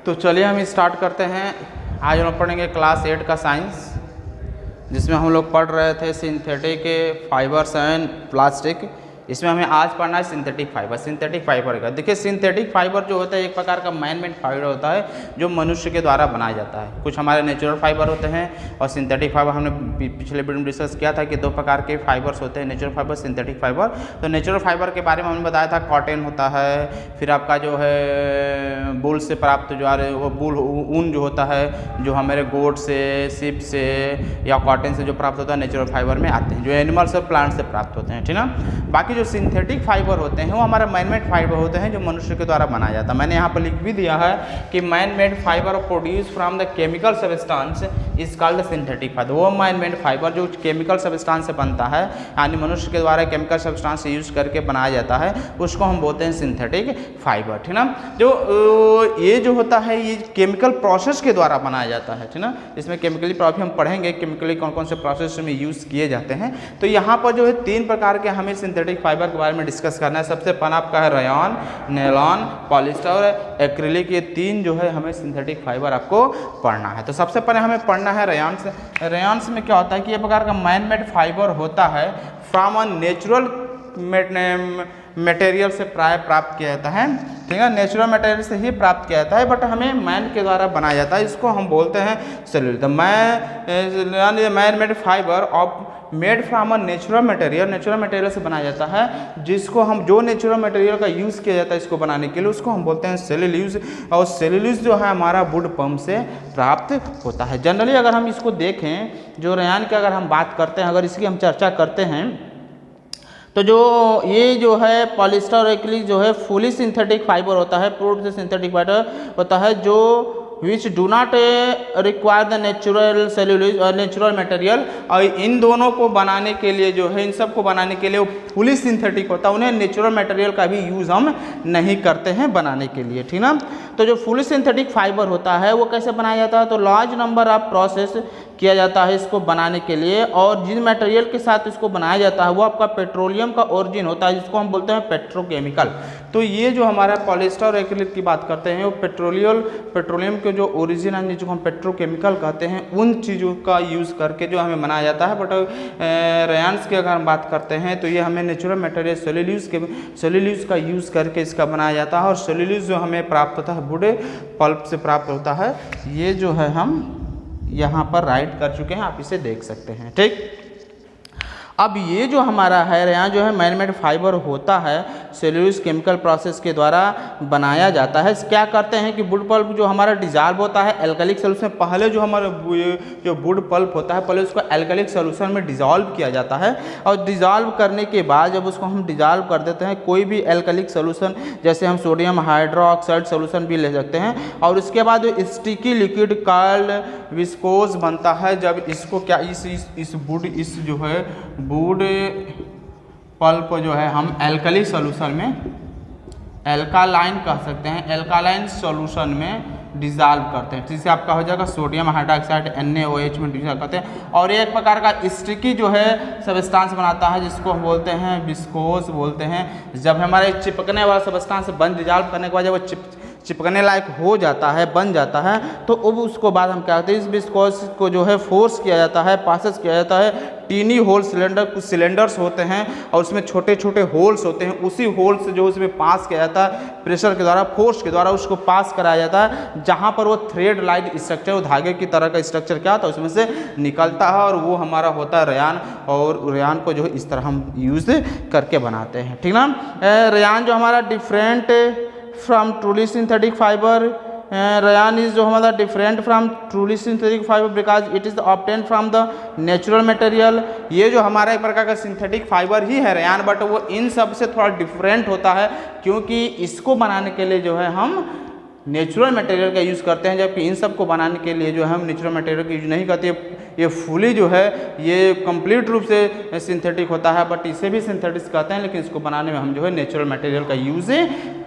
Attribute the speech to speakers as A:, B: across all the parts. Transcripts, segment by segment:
A: तो चलिए हम स्टार्ट करते हैं। आज हम पढ़ेंगे क्लास 8 का साइंस, जिसमें हम लोग पढ़ रहे थे सिंथेटिक फाइबर्स एंड प्लास्टिक। इसमें हमें आज पढ़ना है सिंथेटिक फाइबर। सिंथेटिक फाइबर का देखिए, सिंथेटिक फाइबर जो होता है एक प्रकार का मैन मेड फाइबर होता है जो मनुष्य के द्वारा बनाया जाता है। कुछ हमारे नेचुरल फाइबर होते हैं और सिंथेटिक फाइबर हमने पिछले वीडियो में डिस्कस किया था कि दो प्रकार के फाइबर्स होते हैं, नेचुरल फाइबर, सिंथेटिक फाइबर। तो नेचुरल फाइबर के बारे में हमने बताया था कॉटन होता है, फिर आपका जो है बूल से प्राप्त जो आ रहे वो बूल ऊन जो होता है जो हमारे गोट से, शिप से या कॉटन से जो प्राप्त होता है नेचुरल फाइबर में आते हैं, जो एनिमल्स और प्लांट से प्राप्त होते हैं, ठीक ना। बाकी जो सिंथेटिक फाइबर होते हैं वो हमारे मैन मेड फाइबर होते हैं जो मनुष्य के द्वारा बनाया जाता है। मैंने यहाँ पर लिख भी दिया है कि man made fibre produce from the chemical substance is called synthetic fibre. वो मैन मेड फाइबर जो केमिकल सब्सटेंस से बनता है, यानी मनुष्य के द्वारा केमिकल सब्सटेंस यूज करके बनाया जाता है, उसको हम बोलते हैं सिंथेटिक फाइबर, ठीक ना। जो ये जो होता है ये केमिकल प्रोसेस के द्वारा बनाया जाता है, ठीक ना। इसमें केमिकली प्रॉब्लम हम पढ़ेंगे केमिकली कौन कौन से प्रोसेस में यूज किए जाते हैं। तो यहाँ पर जो है 3 प्रकार के हमें सिंथेटिक फाइबर के बारे में डिस्कस करना है। सबसे पहला आपका है रेयॉन, नेलॉन, पॉलिस्टर और एक्रिलिक। ये 3 जो है हमें सिंथेटिक फाइबर आपको पढ़ना है। तो सबसे पहले हमें पढ़ना है रेयॉन्स। रेयॉन्स में क्या होता है कि ये प्रकार का मैन मेड फाइबर होता है फ्रॉम अ नेचुरल मटेरियल से प्राय प्राप्त किया जाता है, ठीक है। नेचुरल मटेरियल से ही प्राप्त किया जाता है, बट हमें मैन के द्वारा बनाया जाता है। इसको हम बोलते हैं cellulose. Man made fibre of made from a natural material, natural material से बनाया जाता है, जिसको हम जो नेचुरल मटेरियल का यूज़ किया जाता है इसको बनाने के लिए, उसको हम बोलते हैं सेल्यूलोज। और सेल्यूलोज जो है हमारा वुड पल्प से प्राप्त होता है। जनरली अगर हम इसको देखें, जो रेयॉन की अगर हम बात करते हैं, अगर इसकी हम चर्चा करते हैं, तो जो ये जो है पॉलिस्टर और एक्रिलिक जो है फुली सिंथेटिक फाइबर होता है, पूर्ण से सिंथेटिक फाइबर होता है, जो which do not require the natural cellulose और नेचुरल मटेरियल। और इन दोनों को बनाने के लिए जो है, इन सब को बनाने के लिए वो फुली सिंथेटिक होता है, उन्हें नेचुरल मटेरियल का भी यूज़ हम नहीं करते हैं बनाने के लिए, ठीक ना। तो जो फुली सिंथेटिक फाइबर होता है वो कैसे बनाया जाता है, तो लार्ज नंबर ऑफ प्रोसेस किया जाता है इसको बनाने के लिए, और जिस मटेरियल के साथ इसको बनाया जाता है वो आपका पेट्रोलियम का ओरिजिन होता है, जिसको हम बोलते हैं पेट्रोकेमिकल। तो ये जो हमारा पॉलिस्टर और एक्रिलिक की बात करते हैं, वो पेट्रोलियम के जो ओरिजिन है जिसको हम पेट्रोकेमिकल कहते हैं, उन चीज़ों का यूज़ करके जो हमें बनाया जाता है। बट रेयॉन्स की अगर हम बात करते हैं तो ये हमें नेचुरल मटेरियल सेल्यूलोज का यूज़ करके इसका बनाया जाता है, और सेल्यूलोज जो हमें प्राप्त होता है वुड पल्प से प्राप्त होता है। ये जो है हम यहाँ पर राइट कर चुके हैं, आप इसे देख सकते हैं, ठीक। अब ये जो हमारा है यहाँ जो है मैन मेड फाइबर होता है सेल्यूलोज केमिकल प्रोसेस के द्वारा बनाया जाता है। क्या करते हैं कि वुड पल्प जो हमारा डिजॉल्व होता है एल्कलिक सोल्यूशन में, पहले जो हमारा जो वुड पल्प होता है पहले उसको एल्कलिक सोल्यूशन में डिजॉल्व किया जाता है, और डिजॉल्व करने के बाद जब उसको हम डिजॉल्व कर देते हैं कोई भी एल्कलिक सोल्यूशन, जैसे हम सोडियम हाइड्रोक्साइड सोल्यूशन भी ले सकते हैं, और उसके बाद स्टिकी लिक्विड कॉल्ड विस्कोस बनता है। जब इसको क्या इस जो है वुड पल्प जो है हम एल्कली सॉल्यूशन में, एल्कालाइन कह सकते हैं, एल्कालाइन सॉल्यूशन में डिजॉल्व करते हैं, जिससे आपका हो जाएगा सोडियम हाइड्रोक्साइड NaOH में डिजॉल्व करते हैं। और एक प्रकार का स्टिकी जो है सब्सटेंस बनाता है, जिसको हम बोलते हैं विस्कोस बोलते हैं। जब हमारे चिपकने वाला सब्सटेंस बन डिजॉल्व करने के बाद जब वो चिपकने लायक हो जाता है, बन जाता है, तो अब उसको बाद हम क्या करते हैं, इस विस्कोस को जो है फोर्स किया जाता है, पासेस किया जाता है टीनी होल सिलेंडर, कुछ सिलेंडर्स होते हैं और उसमें छोटे छोटे होल्स होते हैं, उसी होल से जो उसमें पास किया जाता है प्रेशर के द्वारा, फोर्स के द्वारा उसको पास कराया जाता है, जहाँ पर वो थ्रेड लाइक स्ट्रक्चर, वो धागे की तरह का स्ट्रक्चर क्या होता है उसमें से निकलता है, और वो हमारा होता है रेयॉन। और रेयॉन को जो है इस तरह हम यूज़ करके बनाते हैं, ठीक ना। रेयॉन जो हमारा different from truly synthetic fibre, rayon is जो हमारा different from truly synthetic fibre because it is obtain from the natural material. ये जो हमारा एक प्रकार का सिंथेटिक फाइबर ही है रेयॉन, बट वो इन सब से थोड़ा डिफरेंट होता है, क्योंकि इसको बनाने के लिए जो है हम नेचुरल मटेरियल का यूज़ करते हैं, जबकि इन सब को बनाने के लिए जो है हम नेचुरल मटेरियल का यूज नहीं करते। ये फुली जो है ये कंप्लीट रूप से सिंथेटिक होता है, बट इसे भी सिंथेटिक कहते हैं, लेकिन इसको बनाने में हम जो है नेचुरल मटेरियल का यूज़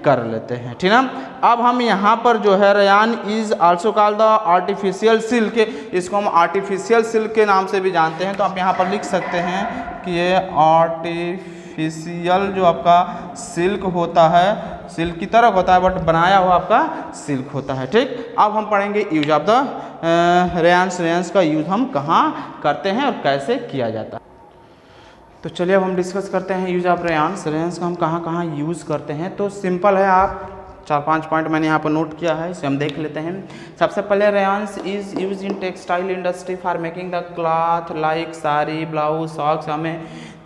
A: कर लेते हैं, ठीक ना। अब हम यहाँ पर जो है rayon is also called the artificial silk, इसको हम आर्टिफिशियल सिल्क के नाम से भी जानते हैं। तो आप यहाँ पर लिख सकते हैं कि ये आर्टिफिशियल जो आपका सिल्क होता है, सिल्क की तरह होता है, बट बनाया हुआ आपका सिल्क होता है। ठीक, अब हम पढ़ेंगे यूज ऑफ द रेयॉन्स। रेयॉन्स का यूज़ हम कहाँ करते हैं और कैसे किया जाता है। तो चलिए अब हम डिस्कस करते हैं यूज ऑफ रेयॉन्स। रेयॉन्स का हम कहाँ कहाँ यूज़ करते हैं। तो सिंपल है, आप 4-5 पॉइंट मैंने यहाँ पर नोट किया है, इसे हम देख लेते हैं। सबसे पहले rayons is use in textile industry for making the cloth like sari, blouse, socks.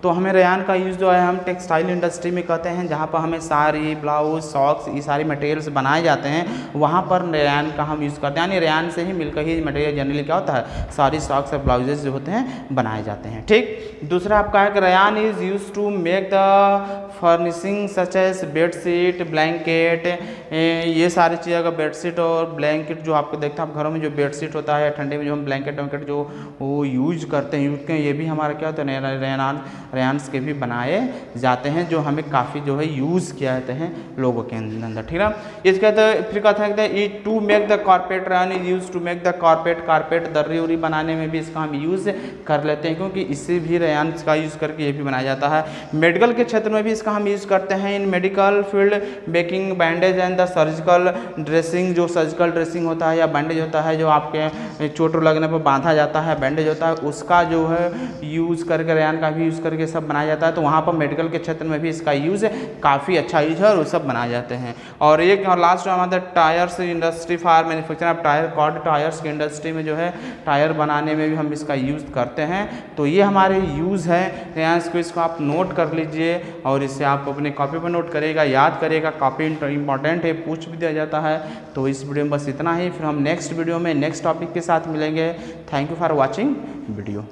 A: हमें रेयान का यूज़ जो है हम टेक्सटाइल इंडस्ट्री में करते हैं, जहाँ पर हमें साड़ी, ब्लाउज, सॉक्स ये सारी मटेरियल्स बनाए जाते हैं, वहाँ पर रेयान का हम यूज़ करते हैं। यानी रेयान से ही मिलकर ही मटेरियल जनरली क्या होता है, सारी सॉक्स और ब्लाउजेज जो होते हैं बनाए जाते हैं। ठीक, दूसरा आपका है कि rayon is use to make the furnishing such as bedsheet, blanket. ये सारी चीज़ें अगर बेडशीट और ब्लैंकेट जो आपको देखते हैं आप घरों में जो बेडशीट होता है, ठंडे में जो हम ब्लैंकेट वैंकेट जो वो यूज करते हैं, ये भी हमारा क्या होता है रेयॉन्स के भी बनाए जाते हैं, जो हमें काफ़ी जो है यूज़ किया जाते हैं लोगों के अंदर। ठीक है, इसके फिर कहते हैं to make the carpet. Rayon is use to make the carpet दर्री उरी बनाने में भी इसका हम यूज़ कर लेते हैं, क्योंकि इससे भी रेयॉन्स का यूज़ करके ये भी बनाया जाता है। मेडिकल के क्षेत्र में भी इसका हम यूज़ करते हैं। इन medical field making bandage and the surgical dressing. जो सर्जिकल ड्रेसिंग होता है या बैंडेज होता है, जो आपके चोट लगने पर बांधा जाता है, बैंडेज होता है, उसका जो है यूज़ करके रेयॉन का भी यूज़ करके सब बनाया जाता है। तो वहाँ पर मेडिकल के क्षेत्र में भी इसका यूज़ काफ़ी अच्छा यूज है और वो सब बनाए जाते हैं। और एक और लास्ट हमारे tyres industry for manufacture of tyre, cord tyres की इंडस्ट्री में जो है टायर बनाने में भी हम इसका यूज़ करते हैं। तो ये हमारे यूज़ है रेयॉन्स को, इसको आप नोट कर लीजिए और इसे आप अपने कॉपी पर नोट करेगा, याद करेगा। कॉपी इंपॉर्टेंट है, पूछ भी दिया जाता है। तो इस वीडियो में बस इतना ही, फिर हम नेक्स्ट वीडियो में नेक्स्ट टॉपिक के साथ मिलेंगे। Thank you for watching video.